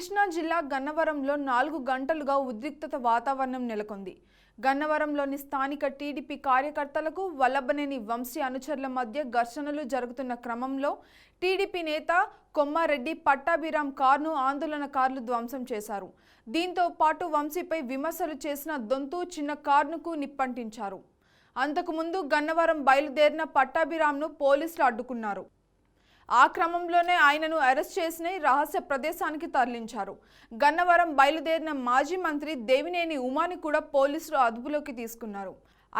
కృష్ణా జిల్లా గన్నవరంలో 4 గంటలుగా ఉద్రిక్తత వాతావరణం నెలకొంది. గన్నవరంలోని స్థానిక టీడీపీ కార్యకర్తలకు వల్లభనేని వంశీ అనుచరుల మధ్య ఘర్షణలు జరుగుతున్న క్రమంలో టీడీపీ నేత కొమ్మారెడ్డి పట్టాభిరామ్ కారును ఆందోళనకారులు ధ్వంసం చేశారు. దీంతో పాటు వంశీపై విమర్శలు చేసిన దొంతు చిన్న కారుకు నిప్పంటించారు. అంతకుముందు గన్నవరం బయలుదేరిన పట్టాభిరామ్ను పోలీసులు అడ్డుకున్నారు. ఆ క్రమంలోనే ఆయనను అరెస్ట్ చేసి రహస్య ప్రదేశానికి తరలించారు. గన్నవరం బయలుదేరిన మాజీ మంత్రి దేవినేని ఉమాని కూడా పోలీసులు అదుపులోకి తీసుకున్నారు.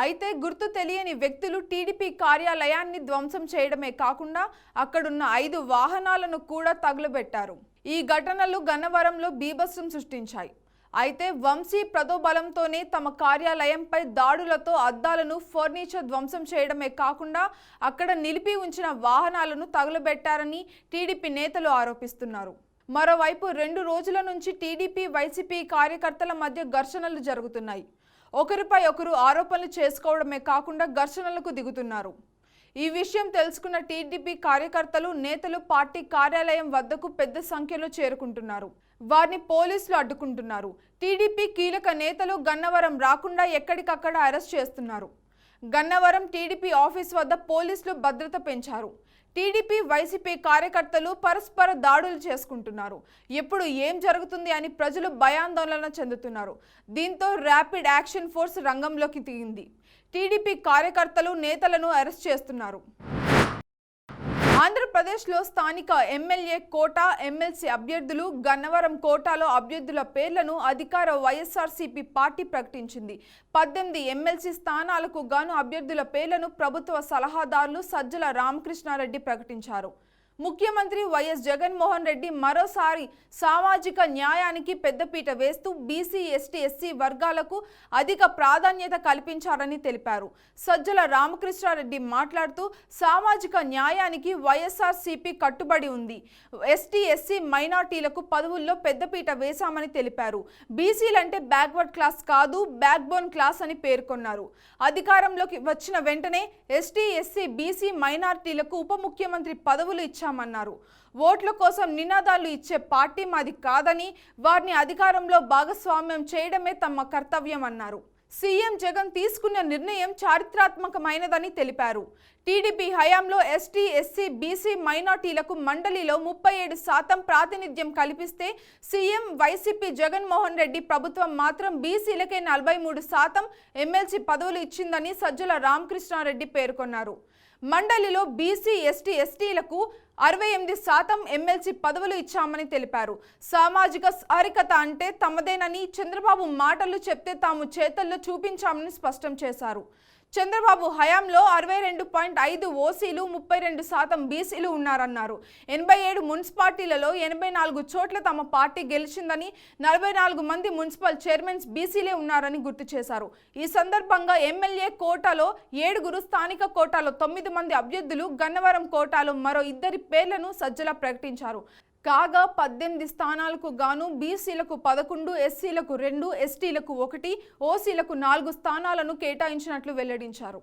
అయితే గుర్తు తెలియని వ్యక్తులు టీడీపీ కార్యాలయాన్ని ధ్వంసం చేయడమే కాకుండా అక్కడున్న 5 వాహనాలను కూడా తగులబెట్టారు. ఈ ఘటనలు గన్నవరంలో బీభత్సం సృష్టించాయి. అయితే వంశీ ప్రదోబలంతోనే తమ కార్యాలయంపై దాడులతో అద్దాలను ఫర్నిచర్ ధ్వంసం చేయడమే కాకుండా అక్కడ నిలిపి ఉంచిన వాహనాలను తగులబెట్టారని టీడీపీ నేతలు ఆరోపిస్తున్నారు. మరోవైపు 2 రోజుల నుంచి టీడీపీ వైసీపీ కార్యకర్తల మధ్య ఘర్షణలు జరుగుతున్నాయి. ఒకరిపై ఒకరు ఆరోపణలు చేసుకోవడమే కాకుండా ఘర్షణలకు దిగుతున్నారు. ఈ విషయం తెలుసుకున్న టీడీపీ కార్యకర్తలు నేతలు పార్టీ కార్యాలయం వద్దకు పెద్ద సంఖ్యలో చేరుకుంటున్నారు. వారిని పోలీసులు అడ్డుకుంటున్నారు. టీడీపీ కీలక నేతలు గన్నవరం రాకుండా ఎక్కడికక్కడ అరెస్ట్ చేస్తున్నారు. గన్నవరం టీడీపీ ఆఫీస్ వద్ద పోలీసులు భద్రత పెంచారు. టీడీపీ వైసీపీ కార్యకర్తలు పరస్పర దాడులు చేసుకుంటున్నారు. ఎప్పుడు ఏం జరుగుతుంది అని ప్రజలు భయాందోళన చెందుతున్నారు. దీంతో ర్యాపిడ్ యాక్షన్ ఫోర్స్ రంగంలోకి దిగింది. టీడీపీ కార్యకర్తలు నేతలను అరెస్ట్ చేస్తున్నారు. ఆంధ్రప్రదేశ్లో స్థానిక ఎమ్మెల్యే కోట, ఎమ్మెల్సీ అభ్యర్థులు గన్నవరం కోటాలో అభ్యర్థుల పేర్లను అధికార వైఎస్ఆర్సీపీ పార్టీ ప్రకటించింది. 18 ఎమ్మెల్సీ స్థానాలకు గాను అభ్యర్థుల పేర్లను ప్రభుత్వ సలహాదారులు సజ్జల రామకృష్ణారెడ్డి ప్రకటించారు. ముఖ్యమంత్రి వైఎస్ జగన్మోహన్ రెడ్డి మరోసారి సామాజిక న్యాయానికి పెద్దపీట వేస్తూ బీసీ, ఎస్టీ, ఎస్సీ వర్గాలకు అధిక ప్రాధాన్యత కల్పించారని తెలిపారు. సజ్జల రామకృష్ణారెడ్డి మాట్లాడుతూ సామాజిక న్యాయానికి వైఎస్ఆర్సీపీ కట్టుబడి ఉంది. ఎస్టీ, ఎస్సీ మైనార్టీలకు పదవుల్లో పెద్దపీట వేశామని తెలిపారు. బీసీలంటే బ్యాక్వర్డ్ క్లాస్ కాదు, బ్యాక్ బోన్ క్లాస్ అని పేర్కొన్నారు. అధికారంలోకి వచ్చిన వెంటనే ఎస్టీ, ఎస్సీ, బీసీ మైనార్టీలకు ఉప ముఖ్యమంత్రి పదవులు ఇచ్చామన్నారు. ఓట్ల కోసం నినాదాలు ఇచ్చే పార్టీ మాది కాదని, వారిని అధికారంలో భాగస్వామ్యం చేయడమే తమ కర్తవ్యం అన్నారు. సీఎం జగన్ తీసుకున్న నిర్ణయం చారిత్రాత్మకమైనదని తెలిపారు. టీడీపీ హయాంలో ఎస్టీ, ఎస్సీ, బీసీ మైనార్టీలకు మండలిలో 37% ప్రాతినిధ్యం కల్పిస్తే సీఎం వైసీపీ జగన్మోహన్ రెడ్డి ప్రభుత్వం మాత్రం బీసీలకే 43% ఎమ్మెల్సీ పదవులు ఇచ్చిందని సజ్జల రామకృష్ణారెడ్డి పేర్కొన్నారు. మండలిలో బీసీ, ఎస్టీ, ఎస్టీలకు 68% ఎమ్మెల్సీ పదవులు ఇచ్చామని తెలిపారు. సామాజిక సారికత అంటే తమదేనని, చంద్రబాబు మాటలు చెప్తే తాము చేతల్లో చూపించామని స్పష్టం చేశారు. చంద్రబాబు హయాంలో 62.5 ఓసీలు, 32% బీసీలు ఉన్నారన్నారు. 87 మున్సిపాలిటీలలో 84 చోట్ల తమ పార్టీ గెలిచిందని, 44 మంది మున్సిపల్ చైర్మన్స్ బీసీలే ఉన్నారని గుర్తు చేశారు. ఈ సందర్భంగా ఎమ్మెల్యే కోటాలో 7, స్థానిక కోటాలో 9 మంది అభ్యర్థులు, గన్నవరం కోటాలో మరో 2 పేర్లను సజ్జల ప్రకటించారు. కాగా 18 స్థానాలకు గాను బీసీలకు 11, ఎస్సీలకు 2, ఎస్టీలకు 1, ఓసీలకు 4 స్థానాలను కేటాయించినట్లు వెల్లడించారు.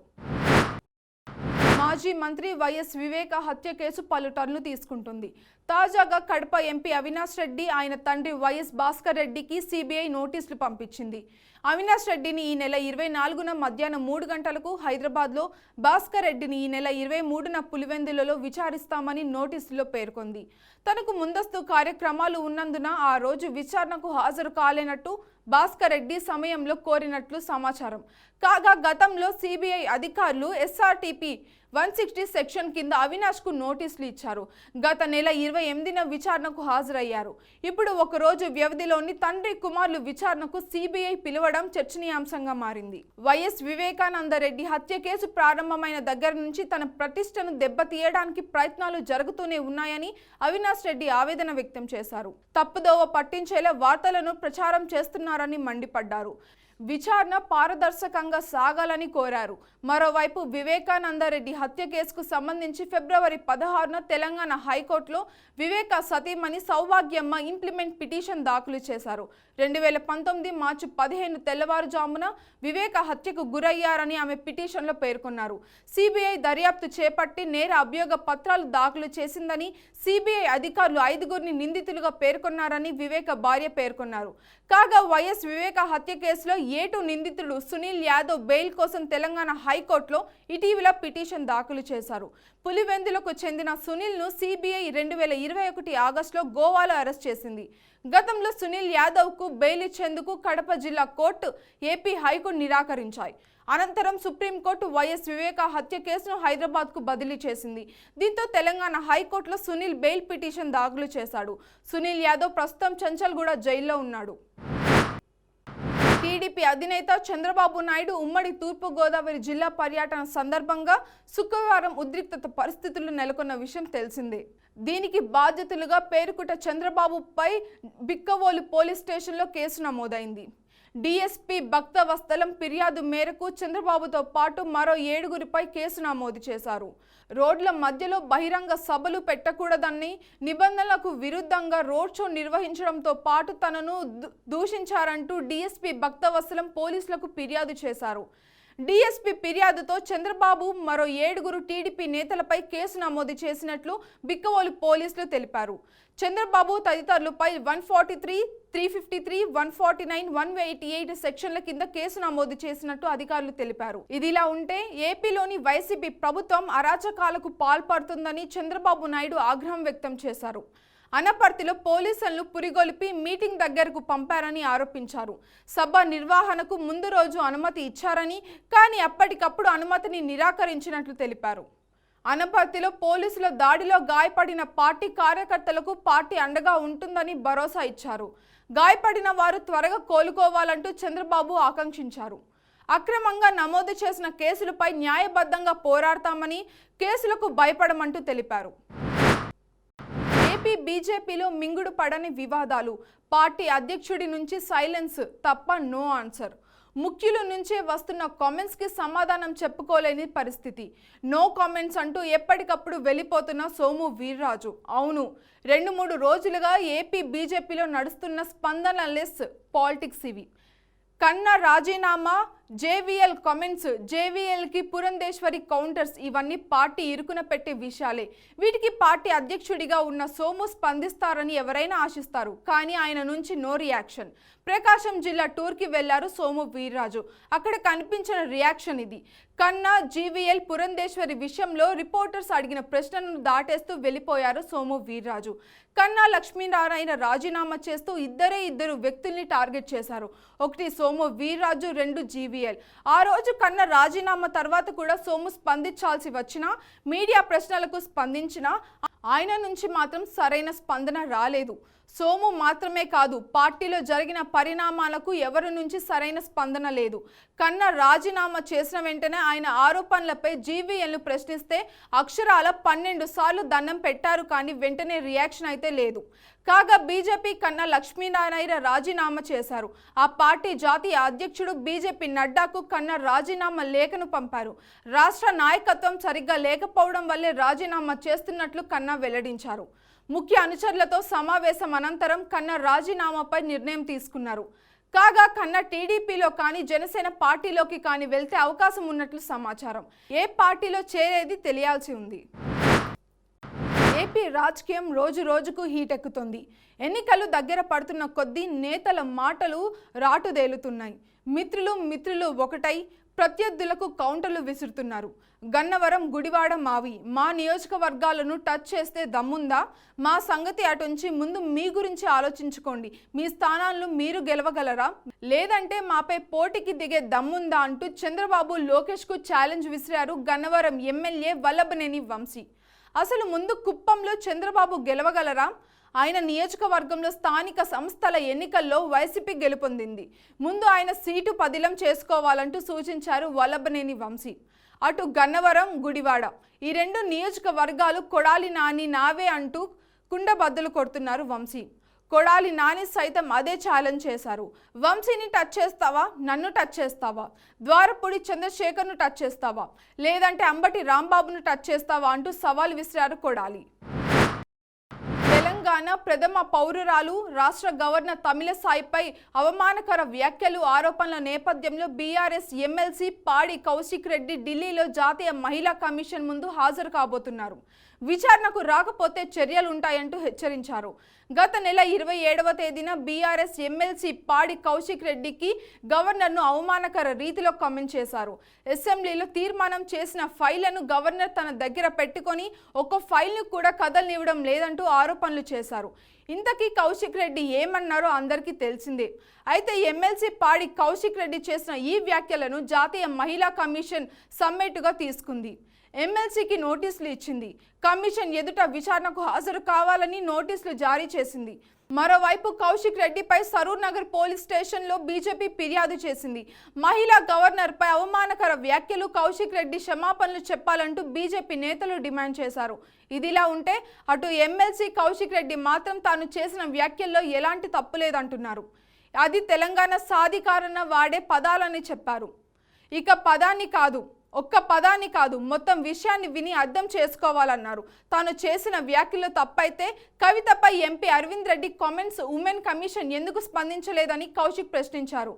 మాజీ మంత్రి వైఎస్ వివేక హత్య కేసు పలు టర్న్లు తీసుకుంటుంది. తాజాగా కడప ఎంపీ అవినాష్ రెడ్డి, ఆయన తండ్రి వైఎస్ భాస్కర్ రెడ్డికి సిబిఐ నోటీసులు పంపించింది. అవినాష్ రెడ్డిని ఈ నెల 24న మధ్యాహ్నం 3 గంటలకు హైదరాబాద్లో, భాస్కర్ రెడ్డిని ఈ నెల 23న పులివెందులలో విచారిస్తామని నోటీసులో పేర్కొంది. తనకు ముందస్తు కార్యక్రమాలు ఉన్నందున ఆ రోజు విచారణకు హాజరు కాలేనట్టు భాస్కర్ రెడ్డి సమయంలో కోరినట్లు సమాచారం. కాగా గతంలో సిబిఐ అధికారులు ఎస్ఆర్టీపీ 160 సెక్షన్ కింద అవినాష్కు నోటీసులు ఇచ్చారు. గత నెల 28న విచారణకు హాజరయ్యారు. ఇప్పుడు ఒకరోజు వ్యవధిలోని తండ్రి, కుమారులు విచారణకు సిబిఐ పిలవడం చర్చనీయాంశంగా మారింది. వైఎస్ వివేకానందరెడ్డి హత్య కేసు ప్రారంభమైన దగ్గర నుంచి తన ప్రతిష్టను దెబ్బతీయడానికి ప్రయత్నాలు జరుగుతూనే ఉన్నాయని అవినాష్ రెడ్డి ఆవేదన వ్యక్తం చేశారు. తప్పుదోవ పట్టించేలా వార్తలను ప్రచారం చేస్తున్నారని మండిపడ్డారు. విచారణ పారదర్శకంగా సాగాలని కోరారు. మరోవైపు వివేకానందరెడ్డి హత్య కేసుకు సంబంధించి ఫిబ్రవరి 16న తెలంగాణ హైకోర్టులో వివేక సతీమణి సౌభాగ్యమ్మ ఇంప్లిమెంట్ పిటిషన్ దాఖలు చేశారు. 2019 మార్చి 15 తెల్లవారుజామున వివేక హత్యకు గురయ్యారని ఆమె పిటిషన్లో పేర్కొన్నారు. సిబిఐ దర్యాప్తు చేపట్టి నేర అభియోగ పత్రాలు దాఖలు చేసిందని, సిబిఐ అధికారులు 5గురిని నిందితులుగా పేర్కొన్నారని వివేక భార్య పేర్కొన్నారు. కాగా వైఎస్ వివేక హత్య కేసులో A2 నిందితుడు సునీల్ యాదవ్ బెయిల్ కోసం తెలంగాణ హైకోర్టులో ఇటీవల పిటిషన్ దాఖలు చేశారు. పులివెందులకు చెందిన సునీల్ను సిబిఐ 2021 ఆగస్టులో గోవాలో అరెస్ట్ చేసింది. గతంలో సునీల్ యాదవ్కు బెయిల్ ఇచ్చేందుకు కడప జిల్లా కోర్టు, ఏపీ హైకోర్టు నిరాకరించాయి. అనంతరం సుప్రీంకోర్టు వైఎస్ వివేక హత్య కేసును హైదరాబాద్కు బదిలీ చేసింది. దీంతో తెలంగాణ హైకోర్టులో సునీల్ బెయిల్ పిటిషన్ దాఖలు చేశాడు. సునీల్ యాదవ్ ప్రస్తుతం చంచల్గూడ జైల్లో ఉన్నాడు. టీడీపీ అధినేత చంద్రబాబు నాయుడు ఉమ్మడి తూర్పుగోదావరి జిల్లా పర్యటన సందర్భంగా శుక్రవారం ఉద్రిక్తత పరిస్థితులు నెలకొన్న విషయం తెలిసిందే. దీనికి బాధ్యతలుగా పేరుకుట చంద్రబాబుపై బిక్కవోలు పోలీస్ స్టేషన్లో కేసు నమోదైంది. డీఎస్పీ భక్తవత్సలం ఫిర్యాదు మేరకు చంద్రబాబుతో పాటు మరో 7గురిపై కేసు నమోదు చేశారు. రోడ్ల మధ్యలో బహిరంగ సభలు పెట్టకూడదని నిబంధనలకు విరుద్ధంగా రోడ్ షో నిర్వహించడంతో పాటు తనను దూషించారంటూ డీఎస్పీ భక్తవత్సలం పోలీసులకు ఫిర్యాదు చేశారు. డీఎస్పీ ఫిర్యాదుతో చంద్రబాబు మరో 7గురు టీడీపీ నేతలపై కేసు నమోదు చేసినట్లు బిక్కవోలు పోలీసులు తెలిపారు. చంద్రబాబు తదితరులపై 143, 353, 149, 188 సెక్షన్ల కింద కేసు నమోదు చేసినట్టు అధికారులు తెలిపారు. ఇదిలా ఉంటే ఏపీలోని వైసీపీ ప్రభుత్వం అరాచకాలకు పాల్పడుతుందని చంద్రబాబు నాయుడు ఆగ్రహం వ్యక్తం చేశారు. అనపర్తిలో పోలీసులను పురిగొల్పి మీటింగ్ దగ్గరకు పంపారని ఆరోపించారు. సభ నిర్వహణకు ముందు రోజు అనుమతి ఇచ్చారని, కానీ అప్పటికప్పుడు అనుమతిని నిరాకరించినట్లు తెలిపారు. అనపర్తిలో పోలీసుల దాడిలో గాయపడిన పార్టీ కార్యకర్తలకు పార్టీ అండగా ఉంటుందని భరోసా ఇచ్చారు. గాయపడిన వారు త్వరగా కోలుకోవాలంటూ చంద్రబాబు ఆకాంక్షించారు. అక్రమంగా నమోదు చేసిన కేసులపై న్యాయబద్ధంగా పోరాడతామని, కేసులకు భయపడమంటూ తెలిపారు. ఏపీ బీజేపీలో మింగుడు పడని వివాదాలు. పార్టీ అధ్యక్షుడి నుంచి సైలెన్స్ తప్ప నో ఆన్సర్. ముఖ్యుల నుంచే వస్తున్న కామెంట్స్కి సమాధానం చెప్పుకోలేని పరిస్థితి. నో కామెంట్స్ అంటూ ఎప్పటికప్పుడు వెళ్ళిపోతున్న సోము వీర్రాజు. అవును, 2-3 రోజులుగా ఏపీ బీజేపీలో నడుస్తున్న స్పందన లెస్ పాలిటిక్స్ ఇవి. కన్నా రాజీనామా, జేవీఎల్ కామెంట్స్, జేవీఎల్కి పురంధేశ్వరి కౌంటర్స్ ఇవన్నీ పార్టీ ఇరుకున పెట్టే విషయాలే. వీటికి పార్టీ అధ్యక్షుడిగా ఉన్న సోము స్పందిస్తారని ఎవరైనా ఆశిస్తారు. కానీ ఆయన నుంచి నో రియాక్షన్. ప్రకాశం జిల్లా టూర్కి వెళ్లారు సోము వీర్రాజు. అక్కడ కనిపించిన రియాక్షన్ ఇది. కన్నా, జీవీఎల్, పురంధేశ్వరి విషయంలో రిపోర్టర్స్ అడిగిన ప్రశ్నలను దాటేస్తూ వెళ్ళిపోయారు సోము వీర్రాజు. కన్నా లక్ష్మీనారాయణ రాజీనామా చేస్తూ ఇద్దరు వ్యక్తుల్ని టార్గెట్ చేశారు. ఒకటి సోము వీర్రాజు, 2 జీవీఎల్. ఆ రోజు కన్నా రాజీనామా తర్వాత కూడా సోము స్పందించాల్సి వచ్చినా, మీడియా ప్రశ్నలకు స్పందించినా ఆయన నుంచి మాత్రం సరైన స్పందన రాలేదు. సోము మాత్రమే కాదు, పార్టీలో జరిగిన పరిణామాలకు ఎవరి నుంచి సరైన స్పందన లేదు. కన్నా రాజీనామా చేసిన వెంటనే ఆయన ఆరోపణలపై జీవీఎల్ను ప్రశ్నిస్తే అక్షరాల 12 సార్లు దండం పెట్టారు, కానీ వెంటనే రియాక్షన్ అయితే లేదు. కాగా బీజేపీ కన్నా లక్ష్మీనారాయణ రాజీనామా చేశారు. ఆ పార్టీ జాతీయ అధ్యక్షుడు బీజేపీ నడ్డాకు కన్నా రాజీనామా లేఖను పంపారు. రాష్ట్ర నాయకత్వం సరిగ్గా లేకపోవడం వల్లే రాజీనామా చేస్తున్నట్లు కన్నా వెల్లడించారు. ముఖ్య అనుచరులతో సమావేశం అనంతరం కన్నా రాజీనామాపై నిర్ణయం తీసుకున్నారు. కాగా కన్నా టీడీపీలో కానీ జనసేన పార్టీలోకి కానీ వెళ్తే అవకాశం ఉన్నట్లు సమాచారం. ఏ పార్టీలో చేరేది తెలియాల్సి ఉంది. ఏపీ రాజకీయం రోజు రోజుకు హీటెక్కుతుంది. ఎన్నికలు దగ్గర పడుతున్న కొద్దీ నేతల మాటలు రాటుదేలుతున్నాయి. మిత్రులు ఒకటై ప్రత్యర్థులకు కౌంటర్లు విసురుతున్నారు. గన్నవరం, గుడివాడ మావి, మా నియోజకవర్గాలను టచ్ చేస్తే దమ్ముందా? మా సంగతి అటుంచి ముందు మీ గురించి ఆలోచించుకోండి. మీ స్థానాలను మీరు గెలవగలరా? లేదంటే మాపై పోటీకి దిగే దమ్ముందా అంటూ చంద్రబాబు లోకేష్కు ఛాలెంజ్ విసిరారు గన్నవరం ఎమ్మెల్యే వల్లభనేని వంశీ. అసలు ముందు కుప్పంలో చంద్రబాబు గెలవగలరా? ఆయన నియోజకవర్గంలో స్థానిక సంస్థల ఎన్నికల్లో వైసీపీ గెలుపొందింది. ముందు ఆయన సీటు పదిలం చేసుకోవాలంటూ సూచించారు వల్లభనేని వంశీ. అటు గన్నవరం, గుడివాడ ఈ 2 నియోజకవర్గాలు కొడాలి నాని నావే అంటూ కుండబద్దలు కొడుతున్నారు వంశీ. కొడాలి నాని సైతం అదే ఛాలెంజ్ చేశారు. వంశీని టచ్ చేస్తావా? నన్ను టచ్ చేస్తావా? ద్వారపూడి చంద్రశేఖర్ను టచ్ చేస్తావా? లేదంటే అంబటి రాంబాబును టచ్ చేస్తావా అంటూ సవాల్ విసిరారు కొడాలి. తెలంగాణ తెలంగాణ ప్రథమ పౌరురాలు రాష్ట్ర గవర్నర్ తమిళసాయిపై అవమానకర వ్యాఖ్యలు ఆరోపణల నేపథ్యంలో బీఆర్ఎస్ ఎమ్మెల్సీ పాడి కౌశిక్ రెడ్డి ఢిల్లీలో జాతీయ మహిళా కమిషన్ ముందు హాజరు కాబోతున్నారు. విచారణకు రాకపోతే చర్యలుంటాయంటూ హెచ్చరించారు. గత నెల 27వ తేదీన బీఆర్ఎస్ ఎమ్మెల్సీ పాడి కౌశిక్ రెడ్డికి గవర్నర్ను అవమానకర రీతిలో కామెంట్ చేశారు. అసెంబ్లీలో తీర్మానం చేసిన ఫైళ్లను గవర్నర్ తన దగ్గర పెట్టుకొని ఒక్క ఫైల్ను కూడా కదలనివ్వడం లేదంటూ ఆరోపణలు చేశారు. ఇంతకీ కౌశిక్ రెడ్డి ఏమన్నారో అందరికీ తెలిసిందే. అయితే ఎమ్మెల్సీ పాడి కౌశిక్ రెడ్డి చేసిన ఈ వ్యాఖ్యలను జాతీయ మహిళా కమిషన్ సమ్మెటుగా తీసుకుంది. ఎమ్మెల్సీకి నోటీసులు ఇచ్చింది. కమిషన్ ఎదుట విచారణకు హాజరు కావాలని నోటీసులు జారీ చేసింది. మరోవైపు కౌశిక్ రెడ్డిపై సరూర్ నగర్ పోలీస్ స్టేషన్లో బీజేపీ ఫిర్యాదు చేసింది. మహిళా గవర్నర్పై అవమానకర వ్యాఖ్యలు, కౌశిక్ రెడ్డి క్షమాపణలు చెప్పాలంటూ బీజేపీ నేతలు డిమాండ్ చేశారు. ఇదిలా ఉంటే అటు ఎమ్మెల్సీ కౌశిక్ రెడ్డి మాత్రం తాను చేసిన వ్యాఖ్యల్లో ఎలాంటి తప్పులేదంటున్నారు. అది తెలంగాణ సాధికారణ వాడే పదాలని చెప్పారు. ఇక ఒక్క పదాన్ని కాదు మొత్తం విషయాన్ని విని అర్థం చేసుకోవాలన్నారు. తాను చేసిన వ్యాఖ్యలు తప్పైతే కవితపై MP Arvind Reddy comments women commission ఎందుకు స్పందించలేదని కౌశిక్ ప్రశ్నించారు.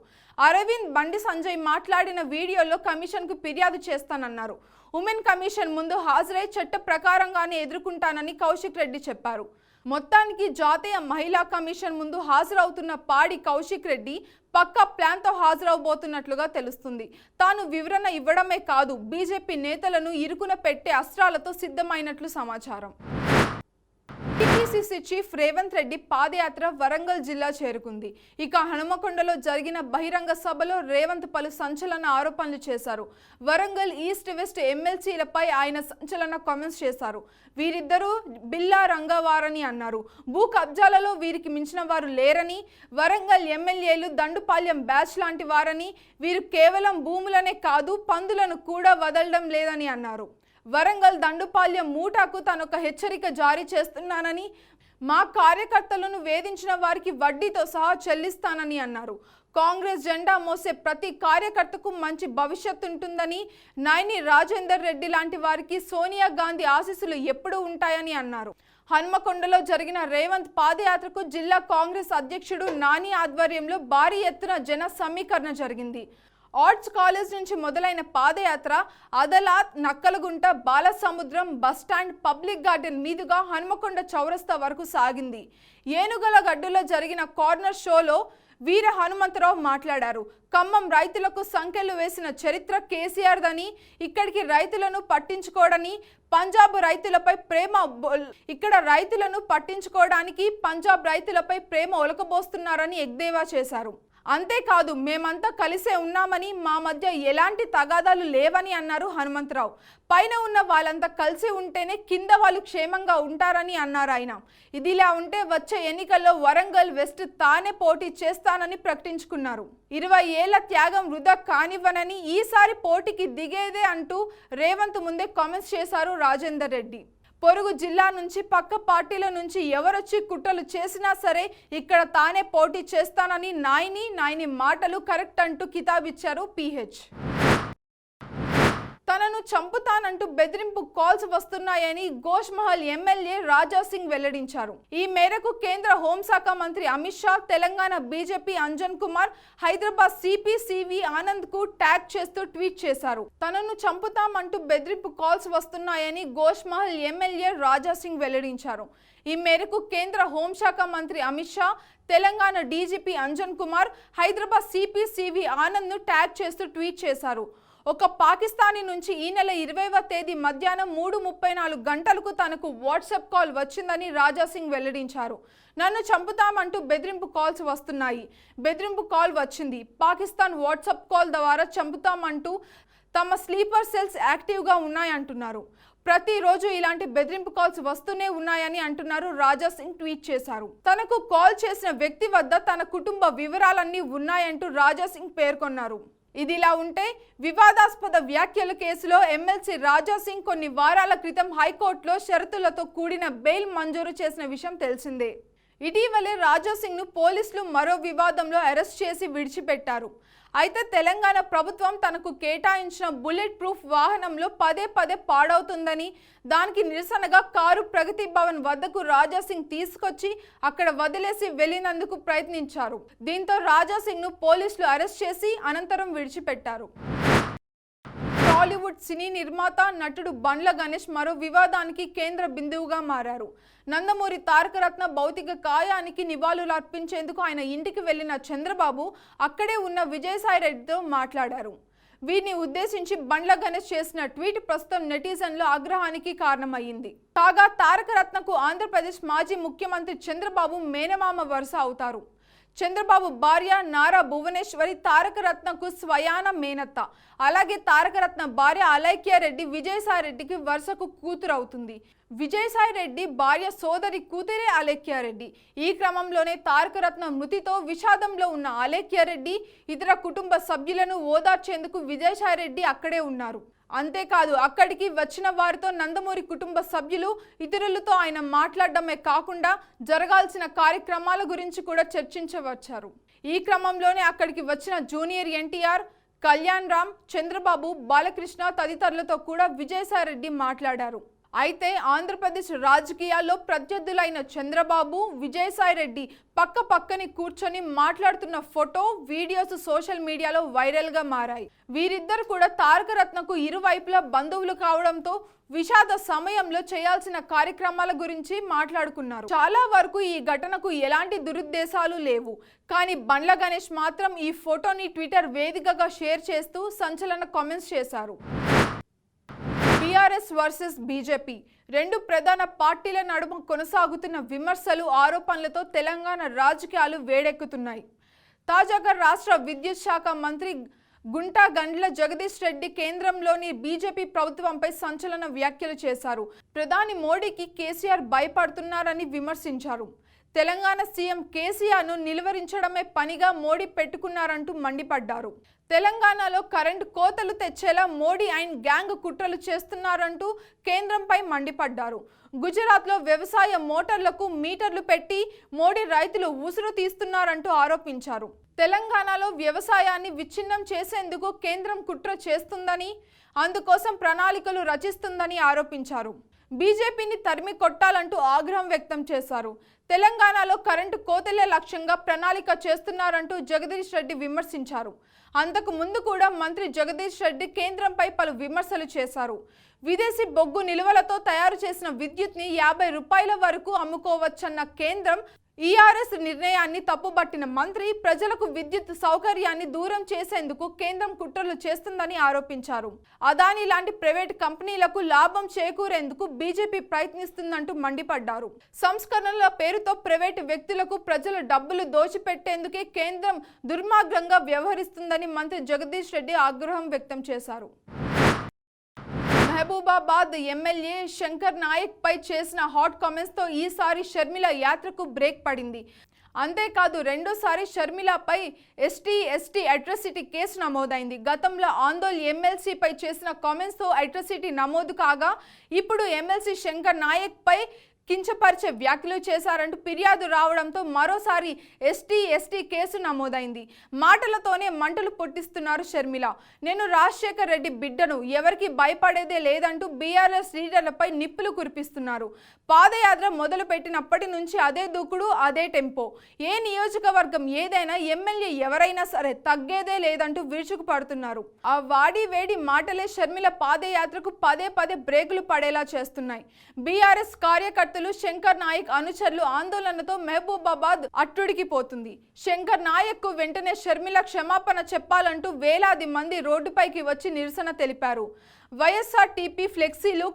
అరవింద్ బండి సంజయ్ మాట్లాడిన వీడియోలో కమిషన్కు ఫిర్యాదు చేస్తానన్నారు. ఉమెన్ కమిషన్ ముందు హాజరై చట్ట ప్రకారంగానే ఎదుర్కొంటానని కౌశిక్ రెడ్డి చెప్పారు. మొత్తానికి జాతీయ మహిళా కమిషన్ ముందు హాజరవుతున్న పాడి కౌశిక్ రెడ్డి పక్కా ప్లాన్తో హాజరవబోతున్నట్లుగా తెలుస్తుంది. తాను వివరణ ఇవ్వడమే కాదు బీజేపీ నేతలను ఇరుకున పెట్టే అస్త్రాలతో సిద్ధమైనట్లు సమాచారం. టీపీసీసీ చీఫ్ రేవంత్ రెడ్డి పాదయాత్ర వరంగల్ జిల్లా చేరుకుంది. ఇక హనుమకొండలో జరిగిన బహిరంగ సభలో రేవంత్ పలు సంచలన ఆరోపణలు చేశారు. వరంగల్ ఈస్ట్ వెస్ట్ ఎమ్మెల్సీలపై ఆయన సంచలన కామెంట్స్ చేశారు. వీరిద్దరూ బిల్లా రంగవారని అన్నారు. భూ కబ్జాలలో వీరికి మించిన వారు లేరని, వరంగల్ ఎమ్మెల్యేలు దండుపాల్యం బ్యాచ్ లాంటి వారని, వీరు కేవలం భూములనే కాదు పందులను కూడా వదలడం లేదని అన్నారు. వరంగల్ దండుపాల్యం మూటాకు తానొక హెచ్చరిక జారీ చేస్తున్నానని, మా కార్యకర్తలను వేధించిన వారికి వడ్డీతో సహా చెల్లిస్తానని అన్నారు. కాంగ్రెస్ జెండా మోసే ప్రతి కార్యకర్తకు మంచి భవిష్యత్తు ఉంటుందని, నాయని రాజేందర్ రెడ్డి లాంటి వారికి సోనియా గాంధీ ఆశీస్సులు ఎప్పుడూ ఉంటాయని అన్నారు. హన్మకొండలో జరిగిన రేవంత్ పాదయాత్రకు జిల్లా కాంగ్రెస్ అధ్యక్షుడు నాని ఆధ్వర్యంలో భారీ ఎత్తున జన సమీకరణ జరిగింది. ఆర్ట్స్ కాలేజ్ నుంచి మొదలైన పాదయాత్ర అదలాత్, Nakkalagunta, Balasamudram, bus stand, public garden మీదుగా హన్మకొండ చౌరస్తా వరకు సాగింది. ఏనుగల గడ్డులో జరిగిన కార్నర్ షోలో వీర హనుమంతరావు మాట్లాడారు. ఖమ్మం రైతులకు సంకెళ్లు వేసిన చరిత్ర కేసీఆర్దని, ఇక్కడికి రైతులను పట్టించుకోవడానికి పంజాబ్ రైతులపై ప్రేమ ఒలకబోస్తున్నారని ఎద్దేవా చేశారు. అంతేకాదు మేమంతా కలిసే ఉన్నామని, మా మధ్య ఎలాంటి తగాదాలు లేవని అన్నారు హనుమంతరావు. పైన ఉన్న వాళ్ళంతా కలిసి ఉంటేనే కింద వాళ్ళు క్షేమంగా ఉంటారని అన్నారు ఆయన. ఇదిలా ఉంటే వచ్చే ఎన్నికల్లో వరంగల్ వెస్ట్ తానే పోటీ చేస్తానని ప్రకటించుకున్నారు. 20 ఏళ్ల త్యాగం వృధా కానివ్వనని, ఈసారి పోటీకి దిగేదే అంటూ రేవంత్ ముందే కామెంట్స్ చేశారు రాజేందర్ రెడ్డి. పొరుగు జిల్లా నుంచి, పక్క పార్టీల నుంచి ఎవరొచ్చి కుట్రలు చేసినా సరే ఇక్కడ తానే పోటీ చేస్తానని నాయని మాటలు కరెక్ట్ అంటూ కితాబిచ్చారు పీహెచ్. తనను చంపుతానంటూ బెదిరింపు కాల్స్ వస్తున్నాయని గోష్మహల్ ఎమ్మెల్యే రాజా సింగ్ వెల్లడించారు. ఈ మేరకు కేంద్ర హోంశాఖ మంత్రి అమిత్ షా, తెలంగాణ బీజేపీ అంజన్ కుమార్, హైదరాబాద్ సిపి సివి ఆనంద్ కు ట్యాగ్ చేస్తూ ట్వీట్ చేశారు. తనను చంపుతామంటూ బెదిరింపు కాల్స్ వస్తున్నాయని గోష్మహల్ ఎమ్మెల్యే రాజా సింగ్ వెల్లడించారు. ఈ మేరకు కేంద్ర హోంశాఖ మంత్రి Amit Shah, Telangana DGP Anjan Kumar, Hyderabad CP CV ఆనంద్ ను ట్యాగ్ చేస్తూ ట్వీట్ చేశారు. ఒక పాకిస్తానీ నుంచి ఈ నెల 20వ తేదీ మధ్యాహ్నం 3:34 గంటలకు తనకు వాట్సాప్ కాల్ వచ్చిందని రాజా సింగ్ వెల్లడించారు. నన్ను చంపుతామంటూ బెదిరింపు కాల్స్ వస్తున్నాయి. బెదిరింపు కాల్ వచ్చింది. పాకిస్తాన్ వాట్సాప్ కాల్ ద్వారా చంపుతామంటూ తమ స్లీపర్ సెల్స్ యాక్టివ్గా ఉన్నాయంటున్నారు. ప్రతిరోజు ఇలాంటి బెదిరింపు కాల్స్ వస్తూనే ఉన్నాయని అంటున్నారు. రాజా సింగ్ ట్వీట్ చేశారు. తనకు కాల్ చేసిన వ్యక్తి వద్ద తన కుటుంబ వివరాలన్నీ ఉన్నాయంటూ రాజా సింగ్ పేర్కొన్నారు. ఇదిలా ఉంటే వివాదాస్పద వ్యాఖ్యల కేసులో ఎమ్మెల్సీ రాజా సింగ్ కొన్ని వారాల క్రితం హైకోర్టులో షరతులతో కూడిన బెయిల్ మంజూరు చేసిన విషయం తెలిసిందే. ఇటీవలే రాజా సింగ్ ను పోలీసులు మరో వివాదంలో అరెస్ట్ చేసి విడిచిపెట్టారు. అయితే తెలంగాణ ప్రభుత్వం తనకు కేటాయించిన బుల్లెట్ ప్రూఫ్ వాహనంలో పదే పదే పాడవుతుందని, దానికి నిరసనగా కారు ప్రగతి భవన్ వద్దకు రాజాసింగ్ తీసుకొచ్చి అక్కడ వదిలేసి వెళ్లినందుకు ప్రయత్నించారు. దీంతో రాజాసింగ్ ను పోలీసులు అరెస్ట్ చేసి అనంతరం విడిచిపెట్టారు. టాలీవుడ్ సినీ నిర్మాత నటుడు బండ్ల గణేష్ మరో వివాదానికి కేంద్ర బిందువుగా మారారు. నందమూరి తారకరత్న భౌతిక కాయానికి నివాళులు అర్పించేందుకు ఆయన ఇంటికి వెళ్లిన చంద్రబాబు అక్కడే ఉన్న విజయసాయిరెడ్డితో మాట్లాడారు. వీరిని ఉద్దేశించి బండ్ల గణేష్ చేసిన ట్వీట్ ప్రస్తుతం నెటిజన్ల ఆగ్రహానికి కారణమయ్యింది. కాగా తారకరత్నకు ఆంధ్రప్రదేశ్ మాజీ ముఖ్యమంత్రి చంద్రబాబు మేనమామ వరుస అవుతారు. చంద్రబాబు భార్య నారా భువనేశ్వరి తారకరత్నకు స్వయాన మేనత్త. అలాగే తారకరత్న భార్య అలైక్యారెడ్డి విజయసాయిరెడ్డికి వరుసకు కూతురు అవుతుంది. విజయసాయిరెడ్డి భార్య సోదరి కూతురే అలైక్యారెడ్డి. ఈ క్రమంలోనే తారకరత్న మృతితో విషాదంలో ఉన్న అలైక్యారెడ్డి ఇతర కుటుంబ సభ్యులను ఓదార్చేందుకు విజయసాయిరెడ్డి అక్కడే ఉన్నారు. అంతేకాదు అక్కడికి వచ్చిన వారితో నందమూరి కుటుంబ సభ్యులు ఇతరులతో ఆయన మాట్లాడడమే కాకుండా జరగాల్సిన కార్యక్రమాల గురించి కూడా చర్చించవచ్చారు. ఈ క్రమంలోనే అక్కడికి వచ్చిన జూనియర్ ఎన్టీఆర్, కళ్యాణ్ రామ్, చంద్రబాబు, బాలకృష్ణ తదితరులతో కూడా విజయసాయిరెడ్డి మాట్లాడారు. అయితే ఆంధ్రప్రదేశ్ రాజకీయాల్లో ప్రత్యర్థులైన చంద్రబాబు, విజయసాయిరెడ్డి పక్కని కూర్చొని మాట్లాడుతున్న ఫోటో, వీడియోస్ సోషల్ మీడియాలో వైరల్గా మారాయి. వీరిద్దరు కూడా తారకరత్నకు ఇరువైపులా బంధువులు కావడంతో విషాద సమయంలో చేయాల్సిన కార్యక్రమాల గురించి మాట్లాడుకున్నారు. చాలా వరకు ఈ ఘటనకు ఎలాంటి దురుద్దేశాలు లేవు. కానీ బండ్ల గణేష్ మాత్రం ఈ ఫోటోని ట్విట్టర్ వేదికగా షేర్ చేస్తూ సంచలన కామెంట్స్ చేశారు. టీఆర్ఎస్ వర్సెస్ బీజేపీ రెండు ప్రధాన పార్టీల నడుమ కొనసాగుతున్న విమర్శలు, ఆరోపణలతో తెలంగాణ రాజకీయాలు వేడెక్కుతున్నాయి. తాజాగా రాష్ట్ర విద్యుత్ శాఖ మంత్రి గుంటా గండ్ల జగదీష్ రెడ్డి కేంద్రంలోని బీజేపీ ప్రభుత్వంపై సంచలన వ్యాఖ్యలు చేశారు. ప్రధాని మోడీకి కేసీఆర్ భయపడుతున్నారని విమర్శించారు. తెలంగాణ సీఎం కేసీఆర్ను నిలువరించడమే పనిగా మోడీ పెట్టుకున్నారంటూ మండిపడ్డారు. తెలంగాణలో కరెంటు కోతలు తెచ్చేలా మోడీ అండ్ గ్యాంగ్ కుట్రలు చేస్తున్నారంటూ కేంద్రంపై మండిపడ్డారు. గుజరాత్లో వ్యవసాయ మోటార్లకు మీటర్లు పెట్టి మోడీ రైతులు ఉసురు తీస్తున్నారంటూ ఆరోపించారు. తెలంగాణలో వ్యవసాయాన్ని విచ్ఛిన్నం చేసేందుకు కేంద్రం కుట్ర చేస్తుందని, అందుకోసం ప్రణాళికలు రచిస్తుందని ఆరోపించారు. బీజేపీని తరిమి కొట్టాలంటూ ఆగ్రహం వ్యక్తం చేశారు. తెలంగాణలో కరెంటు కోతలే లక్ష్యంగా ప్రణాళిక చేస్తున్నారంటూ జగదీష్ రెడ్డి విమర్శించారు. అంతకు ముందు కూడా మంత్రి జగదీష్ రెడ్డి కేంద్రంపై పలు విమర్శలు చేశారు. విదేశీ బొగ్గు నిల్వలతో తయారు చేసిన విద్యుత్ని 50 రూపాయల వరకు అమ్ముకోవచ్చన్న కేంద్రం ఈఆర్ఎస్ నిర్ణయాన్ని తప్పుబట్టిన మంత్రి ప్రజలకు విద్యుత్ సౌకర్యాన్ని దూరం చేసేందుకు కేంద్రం కుట్రలు చేస్తుందని ఆరోపించారు. అదానీ లాంటి ప్రైవేట్ కంపెనీలకు లాభం చేకూరేందుకు బీజేపీ ప్రయత్నిస్తుందంటూ మండిపడ్డారు. సంస్కరణల పేరుతో ప్రైవేటు వ్యక్తులకు ప్రజల డబ్బులు దోచిపెట్టేందుకే కేంద్రం దుర్మార్గంగా వ్యవహరిస్తుందని మంత్రి జగదీష్ రెడ్డి ఆగ్రహం వ్యక్తం చేశారు. మహబూబాబాద్ ఎమ్మెల్యే శంకర్ నాయక్ పై చేసిన హాట్ కామెంట్స్ తో ఈసారి షర్మిల యాత్రకు బ్రేక్ పడింది. అంతేకాదు రెండోసారి షర్మిలపై ఎస్టీ అట్రాసిటీ కేసు నమోదైంది. గతంలో ఆందోళ్ ఎమ్మెల్సీపై చేసిన కామెంట్స్ తో అట్రాసిటీ నమోదు కాగా ఇప్పుడు ఎమ్మెల్సీ శంకర్ నాయక్ పై కించపరిచే వ్యాఖ్యలు చేశారంటూ ఫిర్యాదు రావడంతో మరోసారి ఎస్టీ కేసు నమోదైంది. మాటలతోనే మంటలు పుట్టిస్తున్నారు షర్మిల. నేను రాజశేఖర్ రెడ్డి బిడ్డను, ఎవరికి భయపడేదే లేదంటూ బీఆర్ఎస్ లీడర్లపై నిప్పులు కురిపిస్తున్నారు. పాదయాత్ర మొదలు పెట్టినప్పటి నుంచి అదే దూకుడు, అదే టెంపో. ఏ నియోజకవర్గం ఏదైనా, ఎమ్మెల్యే ఎవరైనా సరే తగ్గేదే లేదంటూ విరుచుకుపడుతున్నారు. ఆ వాడి వేడి మాటలే షర్మిల పాదయాత్రకు పదే బ్రేకులు పడేలా చేస్తున్నాయి. బీఆర్ఎస్ కార్యకర్తలు శంకర్ నాయక్ అనుచరులు ఆందోళనతో మహబూబాబాద్ అట్టుడికిపోతుంది. శంకర్ నాయక్ కు వెంటనే షర్మిల క్షమాపణ చెప్పాలంటూ వేలాది మంది రోడ్డుపైకి వచ్చి నిరసన తెలిపారు. వైఎస్ఆర్టీపీ ఫ్లెక్సీలు,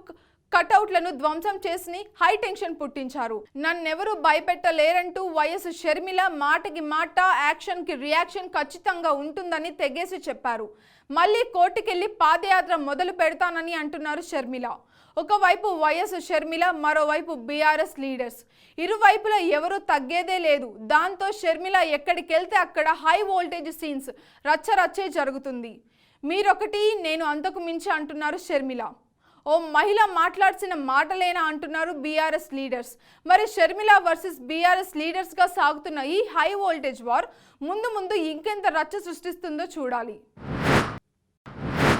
కటౌట్లను ధ్వంసం చేసి హై టెన్షన్ పుట్టించారు. నన్నెవరూ భయపెట్టలేరంటూ వైఎస్ షర్మిల మాటకి మాట, యాక్షన్ కి రియాక్షన్ ఖచ్చితంగా ఉంటుందని తెగేసి చెప్పారు. మళ్ళీ కోర్టుకెళ్లి పాదయాత్ర మొదలు పెడతానని అంటున్నారు షర్మిల. ఒకవైపు వైఎస్ షర్మిల, మరోవైపు బీఆర్ఎస్ లీడర్స్. ఇరువైపులా ఎవరూ తగ్గేదే లేదు. దాంతో షర్మిల ఎక్కడికెళ్తే అక్కడ హై వోల్టేజ్ సీన్స్, రచ్చరచ్చే జరుగుతుంది. మీరొకటి, నేను అంతకు మించి అంటున్నారు షర్మిల. ఓ మహిళ మాట్లాడాల్సిన మాటలేనా అంటున్నారు బీఆర్ఎస్ లీడర్స్. మరి షర్మిల వర్సెస్ బీఆర్ఎస్ లీడర్స్ గా సాగుతున్న ఈ హై వోల్టేజ్ వార్ ముందు ముందు ఇంకెంత రచ్చ సృష్టిస్తుందో చూడాలి.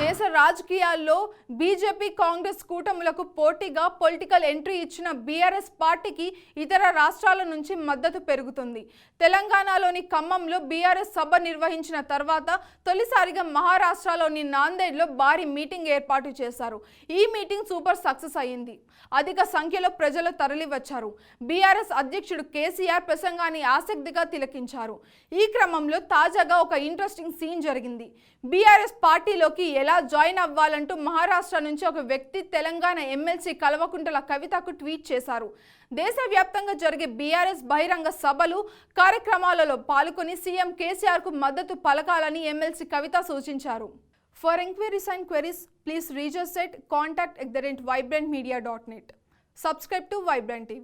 దేశ రాజకీయాల్లో బీజేపీ కాంగ్రెస్ కూటములకు పోటీగా పొలిటికల్ ఎంట్రీ ఇచ్చిన బీఆర్ఎస్ పార్టీకి ఇతర రాష్ట్రాల నుంచి మద్దతు పెరుగుతుంది. తెలంగాణలోని ఖమ్మంలో బీఆర్ఎస్ సభ నిర్వహించిన తర్వాత తొలిసారిగా మహారాష్ట్రలోని నాందేడ్లో భారీ మీటింగ్ ఏర్పాటు చేశారు. ఈ మీటింగ్ సూపర్ సక్సెస్ అయింది. అధిక సంఖ్యలో ప్రజలు తరలివచ్చారు. బీఆర్ఎస్ అధ్యక్షుడు కేసీఆర్ ప్రసంగాన్ని ఆసక్తిగా తిలకించారు. ఈ క్రమంలో తాజాగా ఒక ఇంట్రెస్టింగ్ సీన్ జరిగింది. బీఆర్ఎస్ పార్టీలోకి ఎలా జాయిన్ అవ్వాలంటూ మహారాష్ట్ర నుంచి ఒక వ్యక్తి తెలంగాణ ఎమ్మెల్సీ కల్వకుంట్ల కవితకు ట్వీట్ చేశారు. దేశవ్యాప్తంగా జరిగే బీఆర్ఎస్ బహిరంగ సభలు కార్యక్రమాలలో పాల్గొని సీఎం కేసీఆర్ కు మద్దతు పలకాలని ఎమ్మెల్సీ కవిత సూచించారు. For inquiries and queries, please reach us at contact@vibrantmedia.net. Subscribe to Vibrant TV.